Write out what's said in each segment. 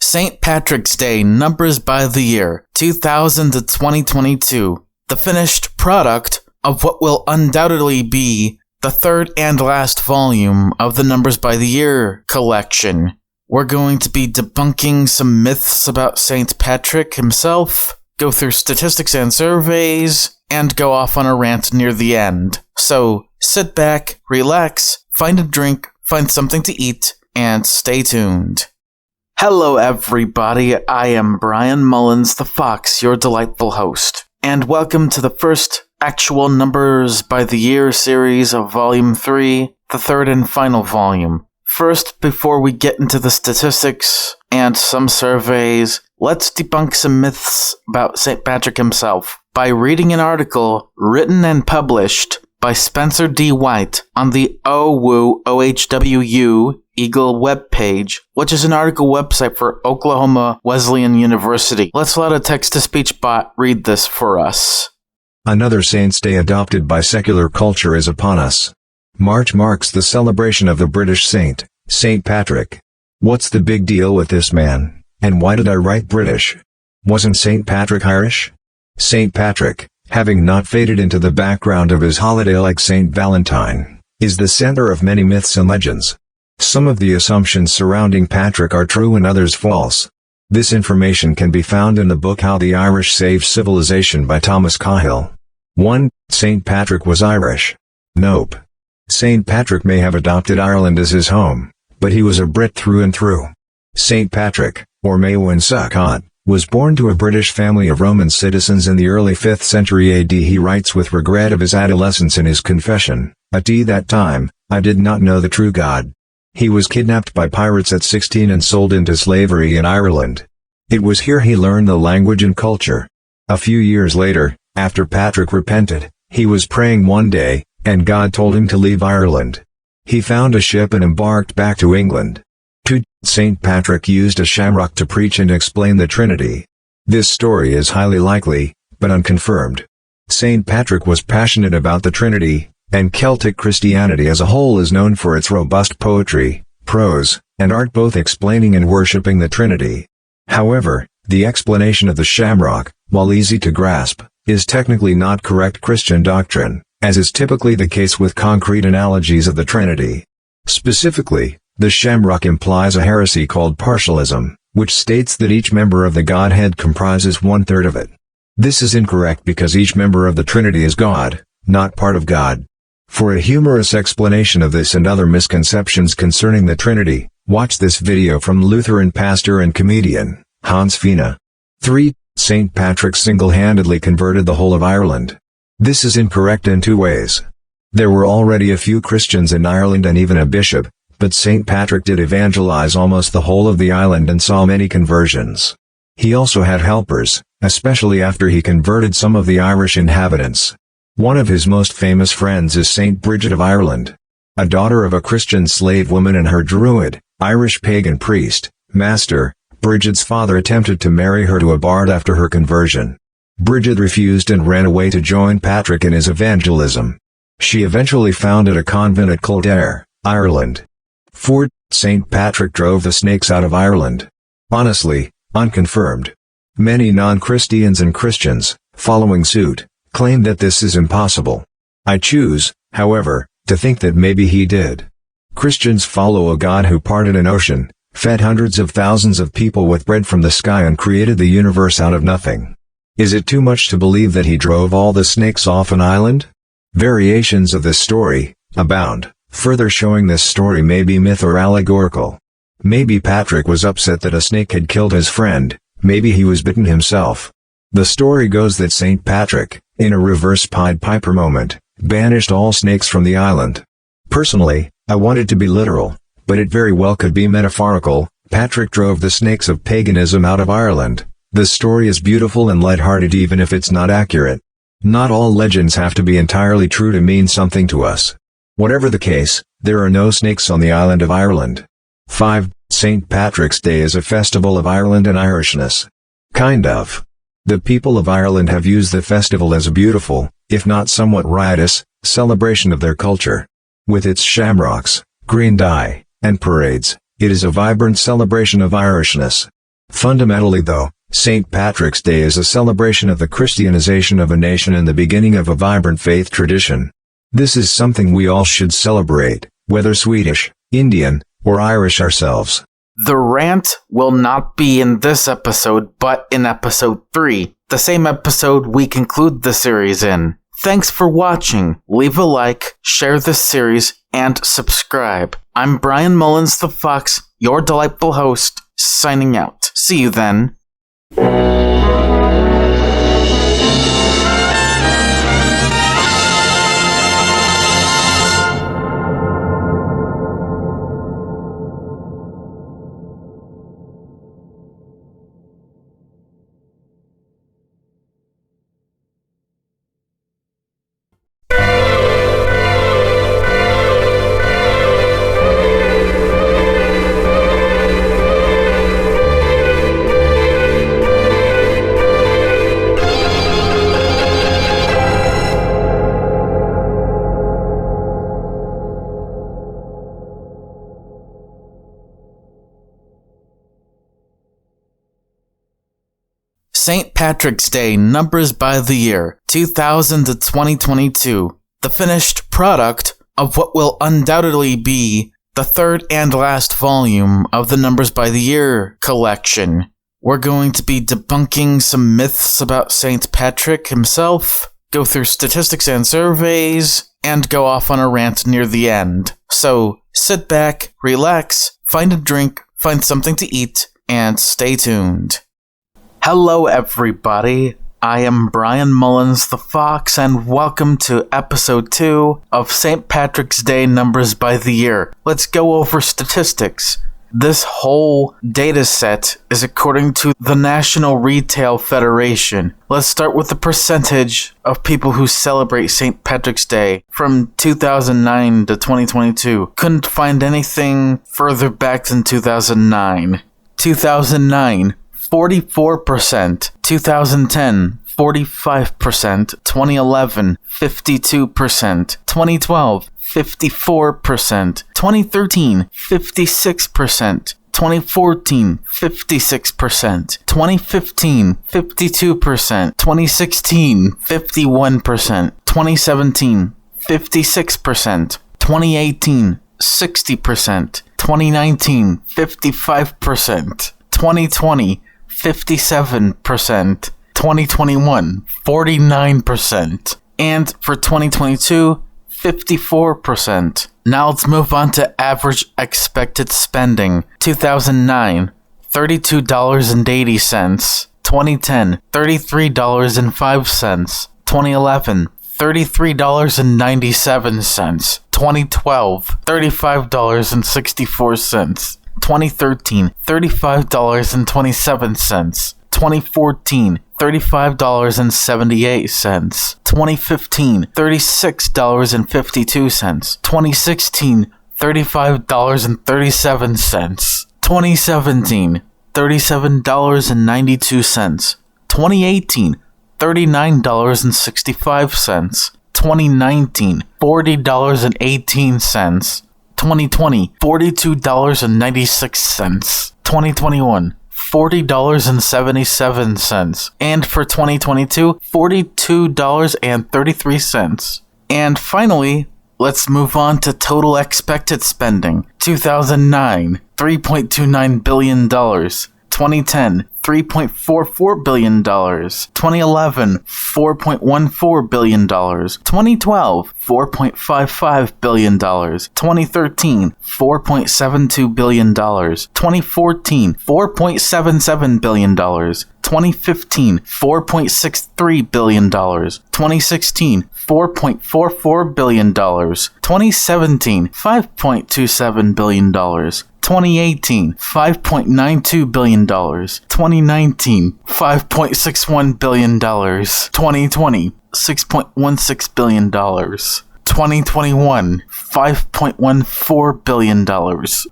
St. Patrick's Day Numbers by the Year 2000 to 2022, the finished product of what will undoubtedly be the third and last volume of the Numbers by the Year collection. We're going to be debunking some myths about St. Patrick himself, go through statistics and surveys, and go off on a rant near the end. So sit back, relax, find a drink, find something to eat, and stay tuned. Hello everybody, I am Brian Mullins the Fox, your delightful host, and welcome to the first actual Numbers by the Year series of Volume 3, the third and final volume. First, before we get into the statistics and some surveys, let's debunk some myths about St. Patrick himself by reading an article written and published by Spencer D. White on the OHWU Eagle webpage, which is an article website for Oklahoma Wesleyan University. Let's let a text-to-speech bot read this for us. Another Saints' Day adopted by secular culture is upon us. March marks the celebration of the British saint, St. Patrick. What's the big deal with this man, and why did I write British? Wasn't St. Patrick Irish? St. Patrick, having not faded into the background of his holiday like St. Valentine, is the center of many myths and legends. Some of the assumptions surrounding Patrick are true and others false. This information can be found in the book How the Irish Saved Civilization by Thomas Cahill. 1. St. Patrick was Irish. Nope. St. Patrick may have adopted Ireland as his home, but he was a Brit through and through. St. Patrick, or Maewyn Succat, was born to a British family of Roman citizens in the early 5th century AD. He writes with regret of his adolescence in his confession, "At that time, I did not know the true God." He was kidnapped by pirates at 16 and sold into slavery in Ireland. It was here he learned the language and culture. A few years later, after Patrick repented, he was praying one day, and God told him to leave Ireland. He found a ship and embarked back to England. 2. St. Patrick used a shamrock to preach and explain the Trinity. This story is highly likely, but unconfirmed. St. Patrick was passionate about the Trinity, and Celtic Christianity as a whole is known for its robust poetry, prose, and art, both explaining and worshipping the Trinity. However, the explanation of the shamrock, while easy to grasp, is technically not correct Christian doctrine, as is typically the case with concrete analogies of the Trinity. Specifically, the shamrock implies a heresy called partialism, which states that each member of the Godhead comprises one-third of it. This is incorrect because each member of the Trinity is God, not part of God. For a humorous explanation of this and other misconceptions concerning the Trinity, watch this video from Lutheran pastor and comedian, Hans Fina. 3. St. Patrick single-handedly converted the whole of Ireland. This is incorrect in two ways. There were already a few Christians in Ireland and even a bishop, but St. Patrick did evangelize almost the whole of the island and saw many conversions. He also had helpers, especially after he converted some of the Irish inhabitants. One of his most famous friends is St. Bridget of Ireland. A daughter of a Christian slave woman and her Druid, Irish pagan priest, Master, Bridget's father attempted to marry her to a bard after her conversion. Bridget refused and ran away to join Patrick in his evangelism. She eventually founded a convent at Kildare, Ireland. 4. St. Patrick drove the snakes out of Ireland. Honestly, unconfirmed. Many non-Christians and Christians, following suit, claim that this is impossible. I choose, however, to think that maybe he did. Christians follow a God who parted an ocean, fed hundreds of thousands of people with bread from the sky and created the universe out of nothing. Is it too much to believe that he drove all the snakes off an island? Variations of this story abound, further showing this story may be myth or allegorical. Maybe Patrick was upset that a snake had killed his friend, maybe he was bitten himself. The story goes that St. Patrick, in a reverse Pied Piper moment, banished all snakes from the island. Personally, I want it to be literal, but it very well could be metaphorical. Patrick drove the snakes of paganism out of Ireland. The story is beautiful and lighthearted even if it's not accurate. Not all legends have to be entirely true to mean something to us. Whatever the case, there are no snakes on the island of Ireland. 5. St. Patrick's Day is a festival of Ireland and Irishness. Kind of. The people of Ireland have used the festival as a beautiful, if not somewhat riotous, celebration of their culture. With its shamrocks, green dye, and parades, it is a vibrant celebration of Irishness. Fundamentally though, St. Patrick's Day is a celebration of the Christianization of a nation and the beginning of a vibrant faith tradition. This is something we all should celebrate, whether Swedish, Indian, or Irish ourselves. The rant will not be in this episode, but in episode 3, the same episode we conclude the series in. Thanks for watching. Leave a like, share this series, and subscribe. I'm Brian Mullins the Fox, your delightful host, signing out. See you then. St. Patrick's Day Numbers by the Year, 2000 to 2022. The finished product of what will undoubtedly be the third and last volume of the Numbers by the Year collection. We're going to be debunking some myths about St. Patrick himself, go through statistics and surveys, and go off on a rant near the end. So sit back, relax, find a drink, find something to eat, and stay tuned. Hello everybody, I am Brian Mullins the Fox, and welcome to episode 2 of St. Patrick's Day Numbers by the Year. Let's go over statistics. This whole data set is according to the National Retail Federation. Let's start with the percentage of people who celebrate St. Patrick's Day from 2009 to 2022. Couldn't find anything further back than 2009. 2009. 44%, 2010, 45%, 2011, 52%, 2012, 54%, 2013, 56%, 2014, 56%, 2015, 52%, 2016, 51%, 2017, 56%, 2018, 60%, 2019, 55%, 2020, 57%, 2021, 49%, and for 2022, 54%. Now let's move on to average expected spending. 2009, $32.80. 2010, $33.05. 2011, $33.97. 2012, $35.64. 2013, $35.27. 2014, $35.78. 2015, $36.52. 2016, $35.37. 2017, $37.92. 2018, $39.65. 2019, $40.18. 2020, $42.96. 2021, $40.77. And for 2022, $42.33. And finally, let's move on to total expected spending. 2009, $3.29 billion. 2010, $3.44 billion. 2011, $4.14 billion. 2012, $4.55 billion. 2013, $4.72 billion. 2014, $4.77 billion. 2015, $4.63 billion. 2016, $4.44 billion. 2017, $5.27 billion. 2018, $5.92 billion. 2019, $5.61 billion. 2020, $6.16 billion. 2021, $5.14 billion.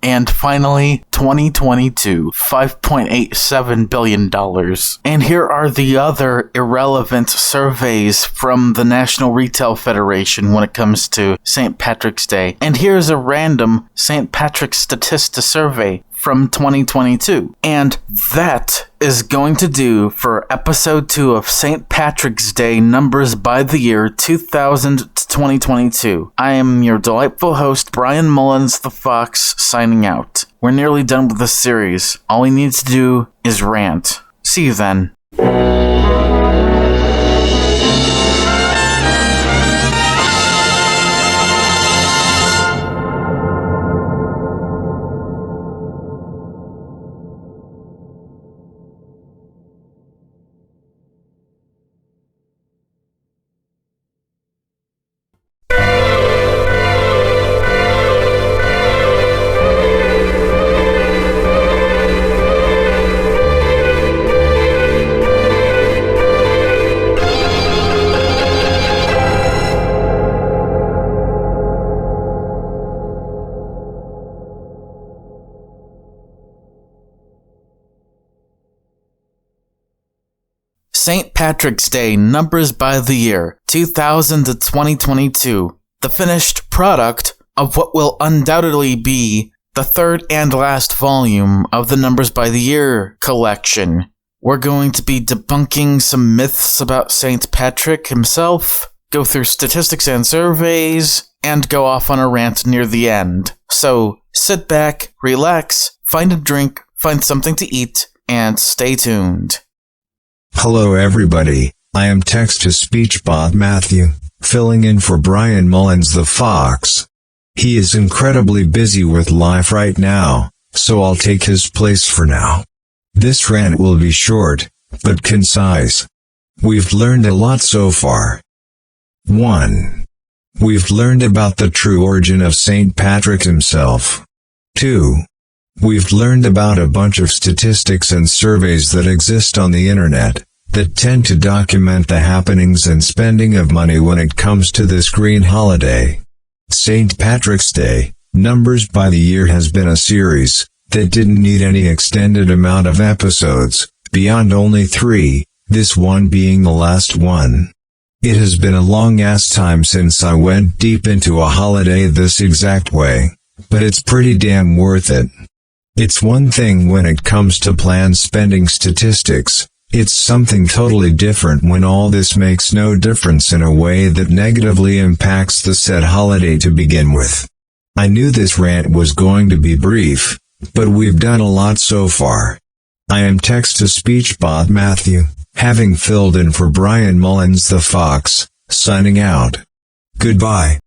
And finally, 2022, $5.87 billion. And here are the other irrelevant surveys from the National Retail Federation when it comes to St. Patrick's Day. And here's a random St. Patrick's Statista survey from 2022. And that is going to do for episode 2 of St. Patrick's Day Numbers by the Year 2000 to 2022. I am your delightful host, Brian Mullins the Fox, signing out. We're nearly done with this series. All we need to do is rant. See you then. St. Patrick's Day Numbers by the Year 2000 to 2022. The finished product of what will undoubtedly be the third and last volume of the Numbers by the Year collection. We're going to be debunking some myths about St. Patrick himself, go through statistics and surveys, and go off on a rant near the end. So sit back, relax, find a drink, find something to eat, and stay tuned. Hello everybody, I am text-to-speech bot Matthew, filling in for Brian Mullins the Fox. He is incredibly busy with life right now, so I'll take his place for now. This rant will be short, but concise. We've learned a lot so far. 1. We've learned about the true origin of St. Patrick himself. 2. We've learned about a bunch of statistics and surveys that exist on the internet, that tend to document the happenings and spending of money when it comes to this green holiday. St. Patrick's Day, Numbers by the Year has been a series that didn't need any extended amount of episodes, beyond only 3, this one being the last one. It has been a long-ass time since I went deep into a holiday this exact way, but it's pretty damn worth it. It's one thing when it comes to planned spending statistics, it's something totally different when all this makes no difference in a way that negatively impacts the said holiday to begin with. I knew this rant was going to be brief, but we've done a lot so far. I am text-to-speech bot Matthew, having filled in for Brian Mullins the Fox, signing out. Goodbye.